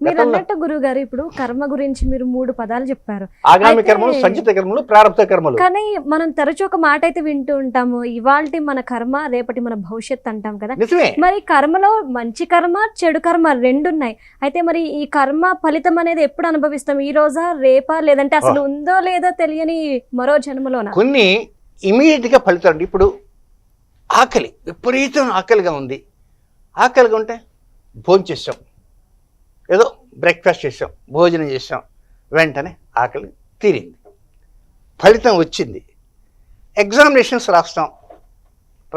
మీరు అన్నట్టు గురువు గారు ఇప్పుడు కర్మ గురించి మీరు 3 పదాలు చెప్పారు. ఆగామి కర్మలు, సంచిత కర్మలు, ప్రారంభ కర్మలు. కానీ మనం తరచూ ఒక మాట అయితే వింటూ ఉంటాము, ఇవాల్టి మన కర్మ రేపటి మన భవిష్యత్ అంటాం కదా. నిజమే. మరి కర్మలో మంచి కర్మ చెడు కర్మ 2 ఉన్నాయి. అయితే మరి ఈ కర్మ ఫలితం అనేది ఎప్పుడు అనుభవిస్తాం? ఈ రోజా, రేపా, లేదంటే అసలు ఉందో లేదో తెలియని మరో జన్మలోనా? కొన్ని ఇమీడియట్ గా ఫలితం. ఇప్పుడు ఆకలి, విపరీతం ఆకలిగా ఉంది. ఆకలిగా ఉంటే భోజనం చేసాం, ఏదో బ్రేక్ఫాస్ట్ చేసాం, భోజనం చేసాం, వెంటనే ఆకలి తీరింది, ఫలితం వచ్చింది. ఎగ్జామినేషన్స్ రాస్తాం,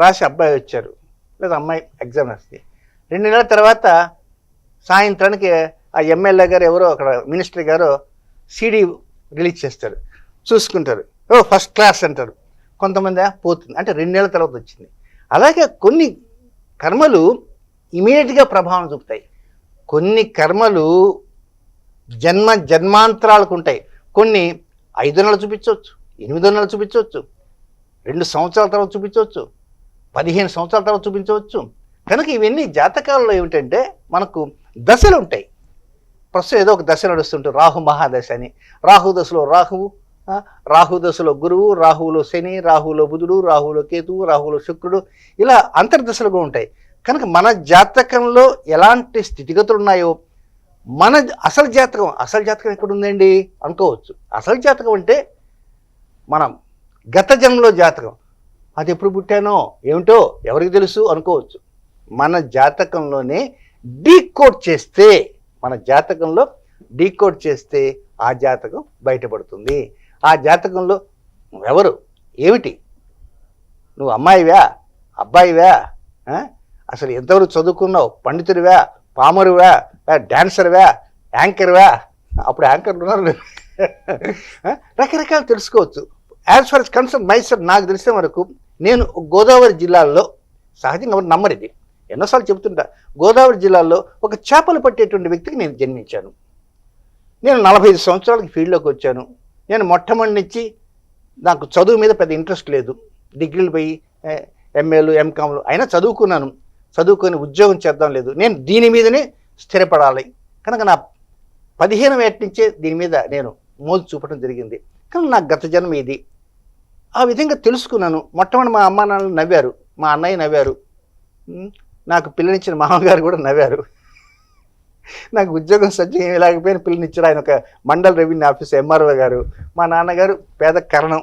రాసి అబ్బాయి వచ్చారు లేదా అమ్మాయి ఎగ్జామ్ రాస్తుంది. 2 నెలల తర్వాత సాయంత్రానికి ఆ ఎమ్మెల్యే గారు ఎవరో అక్కడ మినిస్టర్ గారు సీడీ రిలీజ్ చేస్తారు, చూసుకుంటారు, ఓ ఫస్ట్ క్లాస్ అంటారు. కొంతమంది పోతుంది అంటే 2 నెలల తర్వాత వచ్చింది. అలాగే కొన్ని కర్మలు ఇమీడియట్గా ప్రభావం చూపుతాయి, కొన్ని కర్మలు జన్మాంతరాలకు ఉంటాయి. కొన్ని 5 నెలలు చూపించవచ్చు, 8 నెలలు చూపించవచ్చు, 2 సంవత్సరాల తర్వాత చూపించవచ్చు, 15 సంవత్సరాల తర్వాత చూపించవచ్చు. కనుక ఇవన్నీ జాతకాలలో ఏమిటంటే మనకు దశలు ఉంటాయి. ప్రస్తుతం ఏదో ఒక దశ నడుస్తుంటారు, రాహు మహాదశ అని. రాహు దశలో రాహువు, రాహు దశలో గురువు, రాహువులో శని, రాహువులో బుధుడు, రాహువులో కేతువు, రాహువులో శుక్రుడు, ఇలా అంతర్దశలుగా ఉంటాయి. కనుక మన జాతకంలో ఎలాంటి స్థితిగతులు ఉన్నాయో మన అసలు జాతకం ఎక్కడ ఉందండి అనుకోవచ్చు. అసలు జాతకం అంటే మనం గత జన్మలో జాతకం, అది ఎప్పుడు పుట్టానో ఏమిటో ఎవరికి తెలుసు అనుకోవచ్చు. మన జాతకంలోనే డీకోడ్ చేస్తే, మన జాతకంలో డీకోడ్ చేస్తే ఆ జాతకం బయటపడుతుంది. ఆ జాతకంలో ఎవరు ఏమిటి, నువ్వు అమ్మాయివా అబ్బాయివా, అసలు ఎంతవరకు చదువుకున్నావు, పండితుడివా పామరువా, డాన్సర్వా, యాంకర్వా, అప్పుడు యాంకర్లు ఉన్నారు, రకరకాలు తెలుసుకోవచ్చు. యాజ్ ఫర్ కన్సర్న్ మైసెల్ఫ్, నాకు తెలిసిన వరకు నేను గోదావరి జిల్లాలో, సహజంగా ఎవరు నమ్మరు ఇది, ఎన్నోసార్లు చెబుతుంటా, గోదావరి జిల్లాలో ఒక చేపలు పట్టేటువంటి వ్యక్తికి నేను జన్మించాను. నేను 45 సంవత్సరాలకి ఫీల్డ్లోకి వచ్చాను. నేను మొట్టమొదటి నుంచి నాకు చదువు మీద పెద్ద ఇంట్రెస్ట్ లేదు, డిగ్రీలు పోయి ఎంఏలు ఎంకామ్లు అయినా చదువుకొని ఉద్యోగం చేద్దాం లేదు, నేను దీని మీదనే స్థిరపడాలి. కనుక నా 15 ఏట నుంచే దీని మీద నేను మోజు చూపడం జరిగింది. కానీ నా గత జన్మ ఇది, ఆ విధంగా తెలుసుకున్నాను. మొట్టమొదటి మా అమ్మ నాన్నలు నవ్వారు, మా అన్నయ్య నవ్వారు, నాకు పిల్లనిచ్చిన మామగారు కూడా నవ్వారు. నాకు ఉద్యోగం సజ్జం ఏమి లేకపోయినా పిల్లనిచ్చారు, ఆయన ఒక మండల రెవెన్యూ ఆఫీస్ ఎంఆర్ఓ గారు. మా నాన్నగారు పేద కరణం,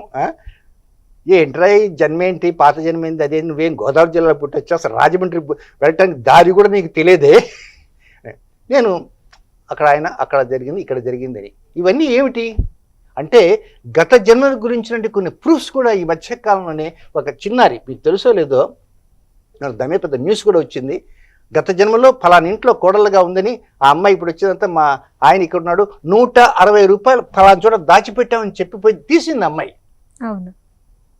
ఏంట్రా ఈ జన్మేంటి, పాత జన్మేంటి, అదే నువ్వేం గోదావరి జిల్లాలో పుట్టొచ్చు, అసలు రాజమండ్రి వెళ్ళటానికి దారి కూడా నీకు తెలియదే. నేను అక్కడ జరిగింది ఇక్కడ జరిగిందని. ఇవన్నీ ఏమిటి అంటే గత జన్మల గురించినటువంటి కొన్ని ప్రూఫ్స్ కూడా ఈ మధ్యకాలంలోనే ఒక చిన్నారి, మీకు తెలుసో లేదో, నాకు దమే పెద్ద న్యూస్ కూడా వచ్చింది. గత జన్మలో ఫలానా ఇంట్లో కోడలుగా ఉందని ఆ అమ్మాయి ఇప్పుడు వచ్చినంత మా ఆయన ఇక్కడ ఉన్నాడు, 160 రూపాయలు ఫలానా చోట దాచిపెట్టామని చెప్పిపోయి తీసింది అమ్మాయి. అవును.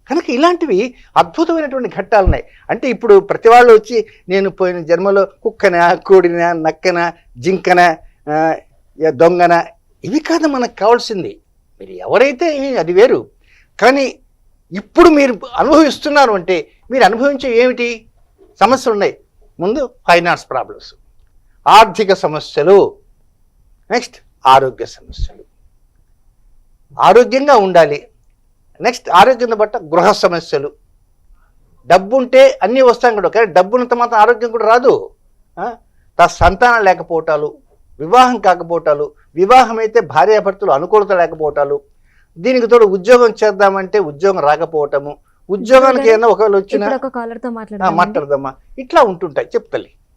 కనుక ఇలాంటివి అద్భుతమైనటువంటి ఘట్టాలు ఉన్నాయి. అంటే ఇప్పుడు ప్రతి వాళ్ళు వచ్చి నేను పోయిన జన్మలో కుక్కన, కోడిన, నక్కన, జింకన, దొంగన, ఇవి కాదు మనకు కావాల్సింది. మీరు ఎవరైతే అది వేరు, కానీ ఇప్పుడు మీరు అనుభవిస్తున్నారు అంటే మీరు అనుభవించే ఏమిటి సమస్యలు ఉన్నాయి. ముందు ఫైనాన్స్ ప్రాబ్లమ్స్, ఆర్థిక సమస్యలు, నెక్స్ట్ ఆరోగ్య సమస్యలు, ఆరోగ్యంగా ఉండాలి, నెక్స్ట్ ఆరోగ్యం బట్ట గృహ సమస్యలు. డబ్బు ఉంటే అన్నీ వస్తాం కూడా, కానీ డబ్బు ఉన్నంత మాత్రం ఆరోగ్యం కూడా రాదు. సంతానం లేకపోవటాలు, వివాహం కాకపోవటాలు, వివాహం అయితే భార్యాభర్తలు అనుకూలత లేకపోవటాలు, దీనికి తోడు ఉద్యోగం చేద్దామంటే ఉద్యోగం రాకపోవటము, ఉద్యోగానికి ఏదైనా ఒకవేళ వచ్చినా మాట్లాడదామా, ఇట్లా ఉంటుంటాయి. చెప్తలే.